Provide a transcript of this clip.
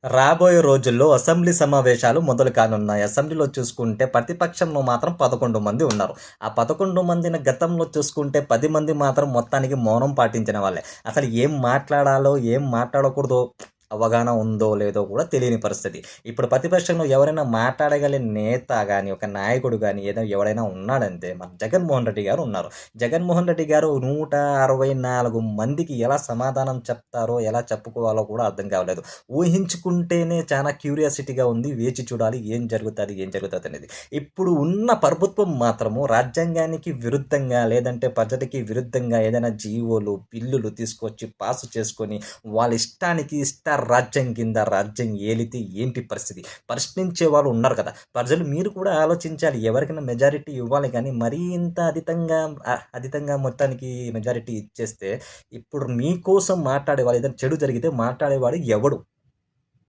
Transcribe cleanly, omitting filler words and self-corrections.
రాబోయే రోజుల్లో అసెంబ్లీ సమావేశాలు మొదలు కానున్నాయి. అసెంబ్లీలో చూసుకుంటే ప్రతిపక్షంలో మాత్రం 11 మంది ఉన్నారు. ఆ 11 మందిని గతంలో చూసుకుంటే 10 మంది మాత్రం మొత్తానికి మౌనం పాటించిన వాళ్ళే. అసలు ఏం మాట్లాడాలో, ఏం మాట్లాడకూడదో అవగాహన ఉందో లేదో కూడా తెలియని పరిస్థితి. ఇప్పుడు ప్రతిపక్షంలో ఎవరైనా మాట్లాడగల నేత గాని, ఒక నాయకుడు గాని ఎవడైనా ఉన్నాడంటే మన జగన్మోహన్ రెడ్డి గారు ఉన్నారు. జగన్మోహన్ రెడ్డి గారు 164 మందికి ఎలా సమాధానం చెప్తారో, ఎలా చెప్పుకోవాలో కూడా అర్థం కావలేదు. ఊహించుకుంటేనే చాలా క్యూరియాసిటీగా ఉంది. వేచి చూడాలి ఏం జరుగుతది, ఏం జరుగుతదనేది. ఇప్పుడు ఉన్న ప్రభుత్వం మాత్రము రాజ్యాంగానికి విరుద్ధంగా, లేదంటే ప్రజలకి విరుద్ధంగా ఏదైనా జీవోలు, బిల్లులు తీసుకొచ్చి పాస్ చేసుకొని, వాళ్ళ ఇష్టానికి రాజ్యం కింద రాజ్యం ఏలితే ఏంటి పరిస్థితి? ప్రశ్నించే వాళ్ళు ఉన్నారు కదా! ప్రజలు మీరు కూడా ఆలోచించాలి. ఎవరికైనా మెజారిటీ ఇవ్వాలి గానీ, మరీ ఇంత అధితంగా మొత్తానికి మెజారిటీ ఇచ్చేస్తే, ఇప్పుడు మీకోసం మాట్లాడేవాళ్ళు ఏదైనా చెడు జరిగితే మాట్లాడేవాడు ఎవడు?